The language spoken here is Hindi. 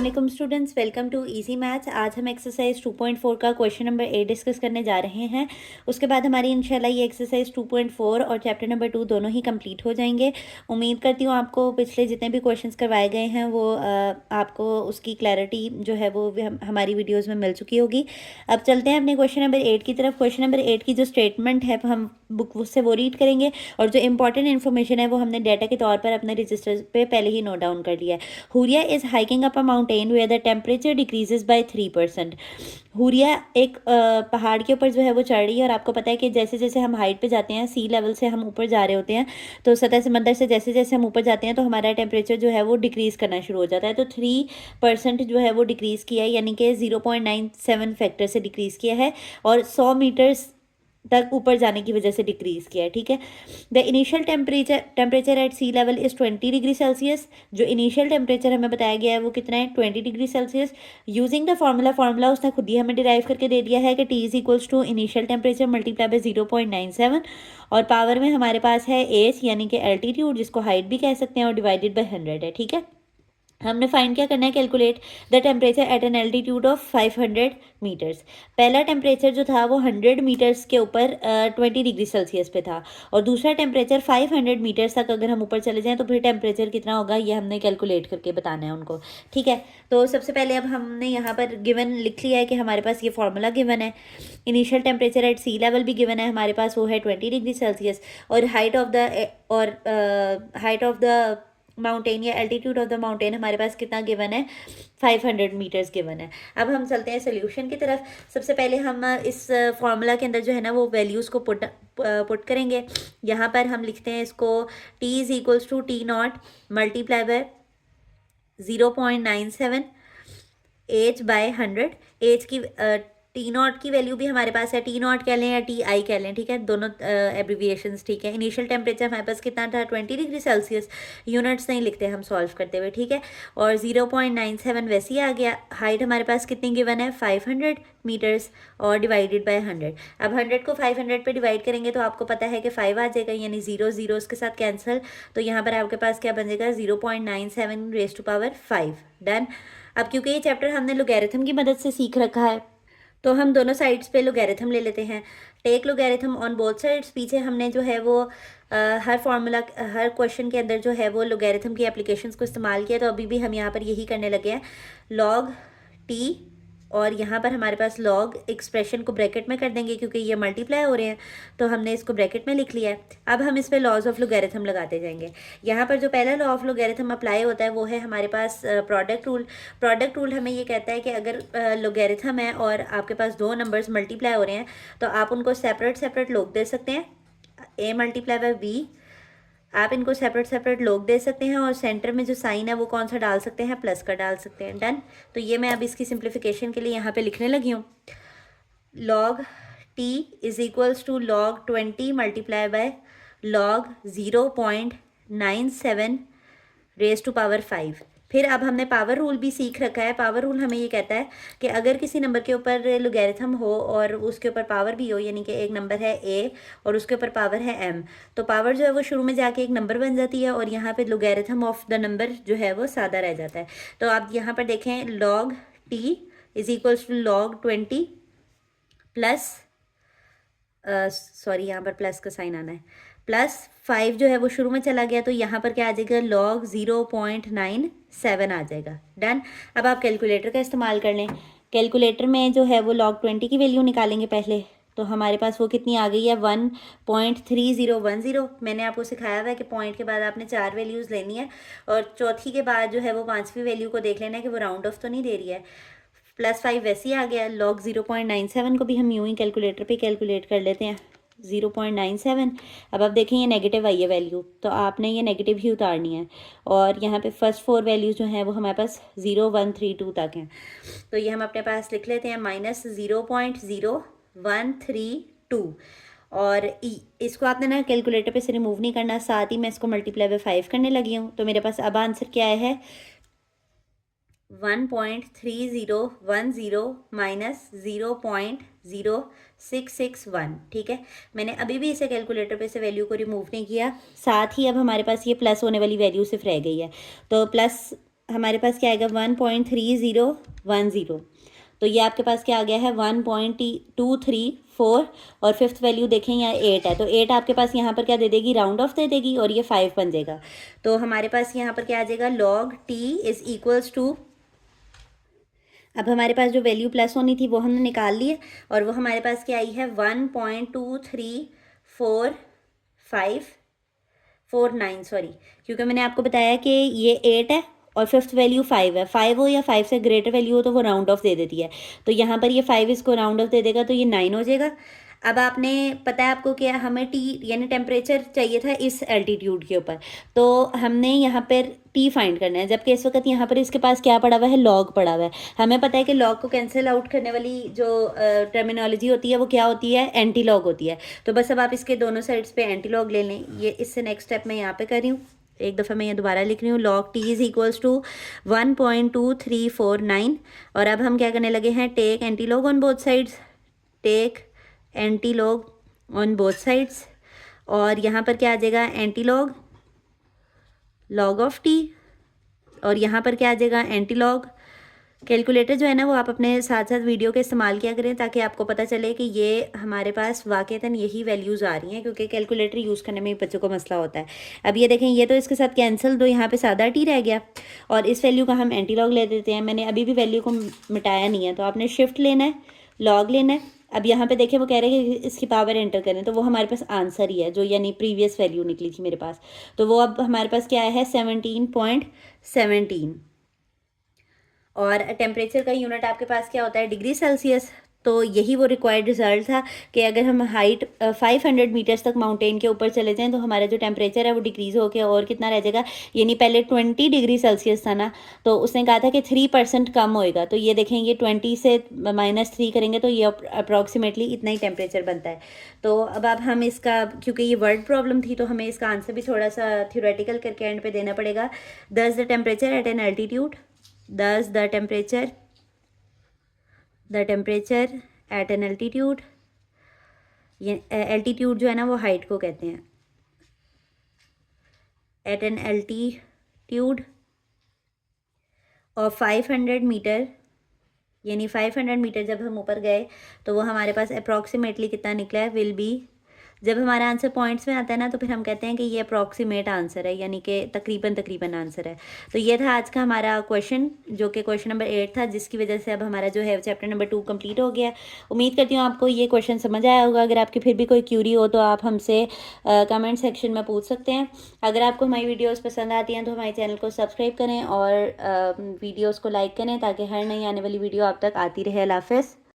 वालेकुम students, welcome to easy maths. आज हम एक्सरसाइज 2.4 का क्वेश्चन नंबर 8 डिस्कस करने जा रहे हैं। उसके बाद हमारी इंशाल्लाह ये एक्सरसाइज 2.4 और चैप्टर नंबर 2 दोनों ही कंप्लीट हो जाएंगे। उम्मीद करती हूँ आपको पिछले जितने भी क्वेश्चंस करवाए गए हैं वो आपको उसकी क्लैरिटी जो है वो हमारी वीडियोज़ में मिल चुकी होगी। अब चलते हैं अपने क्वेश्चन नंबर 8 की तरफ। क्वेश्चन नंबर 8 की जो स्टेटमेंट है हम बुक से वो रीड करेंगे और जो इंपॉर्टेंट इन्फॉर्मेशन है वो हमने डाटा के तौर पर अपने रजिस्टर पे पहले ही नोट डाउन कर लिया है। Huria is hiking up a mountain where the temperature decreases by 3%। Huria एक पहाड़ के ऊपर जो है वो चढ़ रही है और आपको पता है कि जैसे जैसे हम हाइट पे जाते हैं, सी लेवल से हम ऊपर जा रहे होते हैं, तो सतह समंदर से जैसे जैसे हम ऊपर जाते हैं तो हमारा टेम्परेचर जो है वो डिक्रीज करना शुरू हो जाता है। तो 3% जो है वो डिक्रीज किया है, यानी कि 0.97 फैक्टर से डिक्रीज किया है और 100 मीटर्स तक ऊपर जाने की वजह से डिक्रीज किया है। ठीक है। The initial temperature at sea level is 20 degree Celsius. जो इनिशियल टेम्परेचर हमें बताया गया है वो कितना है, 20 degree Celsius. Using the formula उसने खुद ही हमें डिराइव करके दे दिया है कि T is equals to initial temperature multiply by 0.97 और पावर में हमारे पास है एच यानी कि एल्टीट्यूड, जिसको हाइट भी कह सकते हैं, और डिवाइडेड बाय 100 है। ठीक है। हमने फाइंड क्या करना है, calculate the temperature at an altitude of 500 metres. पहला टेम्परेचर जो था वो 100 मीटर्स के ऊपर 20 डिग्री सेल्सियस पे था और दूसरा टेम्परेचर 500 मीटर्स तक अगर हम ऊपर चले जाएं तो फिर टेम्परेचर कितना होगा ये हमने कैलकुलेट करके बताना है उनको। ठीक है। तो सबसे पहले अब हमने यहाँ पर गिवन लिख लिया है कि हमारे पास ये फॉर्मूला गिवन है। Initial temperature at sea level भी गिवन है हमारे पास, वो है 20 डिग्री सेल्सियस और हाइट ऑफ द माउंटेन या एल्टीट्यूड ऑफ द माउंटेन हमारे पास कितना गिवन है, 500 मीटर्स गिवन है। अब हम चलते हैं सोल्यूशन की तरफ। सबसे पहले हम इस फॉर्मूला के अंदर जो है ना वो वैल्यूज़ को पुट करेंगे। यहाँ पर हम लिखते हैं इसको T is equals to T0 multiply by 0.97 H by 100। H की T0 की वैल्यू भी हमारे पास है, T0 कह लें या TI कह लें, ठीक है, दोनों एब्रीविएशंस ठीक है। इनिशियल टेम्परेचर हमारे पास कितना था, 20 डिग्री सेल्सियस। यूनिट्स नहीं लिखते हम सॉल्व करते हुए, ठीक है। और 0.97 वैसे ही आ गया। हाइट हमारे पास कितनी गिवन है, 500 मीटर्स और डिवाइडेड बाय 100। अब 100 को 500 पे डिवाइड करेंगे तो आपको पता है कि 5 आ जाएगा, यानी 0 0 के साथ कैंसिल। तो यहाँ पर आपके पास क्या बन जाएगा, 0.97 रेज़ टू पावर 5। डन। अब क्योंकि ये चैप्टर हमने लोगैरिथम की मदद से सीख रखा है तो हम दोनों साइड्स पे लोगैरिथम ले लेते हैं। Take logarithm on both sides. पीछे हमने जो है वो हर क्वेश्चन के अंदर जो है वो लोगैरिथम की एप्लीकेशंस को इस्तेमाल किया, तो अभी भी हम यहाँ पर यही करने लगे हैं। लॉग टी और यहाँ पर हमारे पास लॉग एक्सप्रेशन को ब्रैकेट में कर देंगे क्योंकि ये मल्टीप्लाई हो रहे हैं, तो हमने इसको ब्रैकेट में लिख लिया है। अब हम इस पर लॉज ऑफ लोगैरिथम लगाते जाएंगे। यहाँ पर जो पहला लॉ ऑफ लोगैरिथम अप्लाई होता है वो है हमारे पास प्रोडक्ट रूल। प्रोडक्ट रूल हमें ये कहता है कि अगर लोगैरिथम है और आपके पास दो नंबर्स मल्टीप्लाई हो रहे हैं तो आप उनको सेपरेट लॉग दे सकते हैं, a मल्टीप्लाई बाय b। आप इनको सेपरेट लॉग दे सकते हैं और सेंटर में जो साइन है वो कौन सा डाल सकते हैं, प्लस का डाल सकते हैं। डन। तो ये मैं अब इसकी सिंप्लीफिकेशन के लिए यहाँ पे लिखने लगी हूँ। Log t is equals to log 20 multiply by log 0.97 raise to power 5। फिर अब हमने पावर रूल भी सीख रखा है। पावर रूल हमें ये कहता है कि अगर किसी नंबर के ऊपर लोगैरिथम हो और उसके ऊपर पावर भी हो, यानी कि एक नंबर है a और उसके ऊपर पावर है m, तो पावर जो है वो शुरू में जाके एक नंबर बन जाती है और यहाँ पे लोगैरिथम ऑफ द नंबर जो है वो सादा रह जाता है। तो आप यहाँ पर देखें, log t is equals to log 20 plus sorry यहाँ पर प्लस का साइन आना है, प्लस 5 जो है वो शुरू में चला गया तो यहाँ पर क्या आ जाएगा, लॉग 0.97 आ जाएगा। डन। अब आप कैलकुलेटर का इस्तेमाल कर लें। कैलकुलेटर में जो है वो लॉग 20 की वैल्यू निकालेंगे पहले, तो हमारे पास वो कितनी आ गई है, 1.3010। मैंने आपको सिखाया हुआ है कि पॉइंट के बाद आपने 4 वैल्यूज़ लेनी है और चौथी के बाद जो है वो 5वीं वैल्यू को देख लेना है कि वो राउंड ऑफ तो नहीं दे रही है। प्लस 5 वैसे ही आ गया। लॉग 0.97 को भी हम यूं ही कैलकुलेटर पे कैलकुलेट कर लेते हैं, 0.97। अब आप देखें ये नेगेटिव आई है वैल्यू, तो आपने ये नेगेटिव ही उतारनी है और यहाँ पे फर्स्ट 4 वैल्यूज जो हैं वो हमारे पास 0132 तक हैं, तो ये हम अपने पास लिख लेते हैं -0.0132। और इसको आपने ना कैलकुलेटर पे से रिमूव नहीं करना, साथ ही मैं इसको मल्टीप्लाई बाय 5 करने लगी हूँ। तो मेरे पास अब आंसर क्या है, 1.3010 माइनस 0.0661। ठीक है। मैंने अभी भी इसे कैलकुलेटर पे से वैल्यू को रिमूव नहीं किया, साथ ही अब हमारे पास ये प्लस होने वाली वैल्यू सिर्फ रह गई है, तो प्लस हमारे पास क्या आएगा 1.3010। तो ये आपके पास क्या आ गया है 1.234 और फिफ्थ वैल्यू देखें यहाँ 8 है, तो 8 आपके पास यहाँ पर क्या दे देगी, राउंड ऑफ दे देगी और ये 5 बन जाएगा। तो हमारे पास यहाँ पर क्या आ जाएगा log t is equals to, अब हमारे पास जो वैल्यू प्लस होनी थी वो हमने निकाल ली है और वो हमारे पास क्या आई है 1.234549, सॉरी, क्योंकि मैंने आपको बताया कि ये 8 है और फिफ्थ वैल्यू 5 है, 5 हो या 5 से ग्रेटर वैल्यू हो तो वो राउंड ऑफ दे देती है। तो यहाँ पर ये 5 इसको राउंड ऑफ दे देगा तो ये 9 हो जाएगा। अब आपने पता है आपको क्या, हमें टी यानी टेम्परेचर चाहिए था इस एल्टीट्यूड के ऊपर, तो हमने यहाँ पर टी फाइंड करना है, जबकि इस वक्त यहाँ पर इसके पास क्या पड़ा हुआ है, लॉग पड़ा हुआ है। हमें पता है कि लॉग को कैंसिल आउट करने वाली जो टर्मिनोलॉजी होती है वो क्या होती है, एंटी लॉग होती है। तो बस अब आप इसके दोनों साइड्स पे एंटी लॉग ले लें। ये इससे नेक्स्ट स्टेप मैं यहाँ पे कर रही हूँ, एक दफ़ा मैं ये दोबारा लिख रही हूँ, log t is equals to 1.2349 और अब हम क्या करने लगे हैं, take anti log on both sides, take anti log on both sides और यहाँ पर क्या आ जाएगा anti log log of t और यहाँ पर क्या आ जाएगा एंटी लॉग। कैलकुलेटर जो है ना वो आप अपने साथ साथ वीडियो के इस्तेमाल किया करें ताकि आपको पता चले कि ये हमारे पास वाकईतन यही वैल्यूज़ आ रही हैं, क्योंकि कैलकुलेटर यूज़ करने में बच्चों को मसला होता है। अब ये देखें, ये तो इसके साथ कैंसिल, दो यहाँ पे सादा टी रह गया और इस वैल्यू का हम एंटी लॉग ले देते हैं। मैंने अभी भी वैल्यू को मिटाया नहीं है, तो आपने शिफ्ट लेना है, लॉग लेना है। अब यहाँ पे देखें वो कह रहे हैं कि इसकी पावर एंटर करें, तो वो हमारे पास आंसर ही है जो यानी प्रीवियस वैल्यू निकली थी मेरे पास, तो वो अब हमारे पास क्या है 17.17 और टेम्परेचर का यूनिट आपके पास क्या होता है, डिग्री सेल्सियस। तो यही वो रिक्वायर्ड रिजल्ट था कि अगर हम हाइट 500 मीटर्स तक माउंटेन के ऊपर चले जाएं तो हमारा जो टेम्परेचर है वो डिक्रीज़ होकर और कितना रह जाएगा, यानी पहले 20 डिग्री सेल्सियस था ना, तो उसने कहा था कि 3% कम होएगा। तो ये देखें, ये 20 से -3 करेंगे तो ये अप्रॉक्सीमेटली इतना ही टेम्परेचर बनता है। तो अब हम इसका, क्योंकि ये वर्ड प्रॉब्लम थी तो हमें इसका आंसर भी थोड़ा सा थ्योरेटिकल करके एंड पे देना पड़ेगा। दस the temperature at an altitude, thus the temperature at an altitude, ये एल्टीट्यूड जो है ना वो हाइट को कहते हैं, एट एन एल्टीट्यूड और 500 मीटर, यानी 500 मीटर जब हम ऊपर गए तो वो हमारे पास अप्रॉक्सीमेटली कितना निकला है, विल बी, जब हमारा आंसर पॉइंट्स में आता है ना तो फिर हम कहते हैं कि ये अप्रॉक्सीमेट आंसर है, यानी कि तकरीबन आंसर है। तो ये था आज का हमारा क्वेश्चन, जो कि क्वेश्चन नंबर 8 था, जिसकी वजह से अब हमारा जो है चैप्टर नंबर 2 कंप्लीट हो गया। उम्मीद करती हूँ आपको ये क्वेश्चन समझ आया होगा। अगर आपकी फिर भी कोई क्यूरी हो तो आप हमसे कमेंट सेक्शन में पूछ सकते हैं। अगर आपको हमारी वीडियोज़ पसंद आती हैं तो हमारे चैनल को सब्सक्राइब करें और वीडियोज़ को लाइक करें ताकि हर नई आने वाली वीडियो आप तक आती रहे। अल्लाह हाफ़िज़।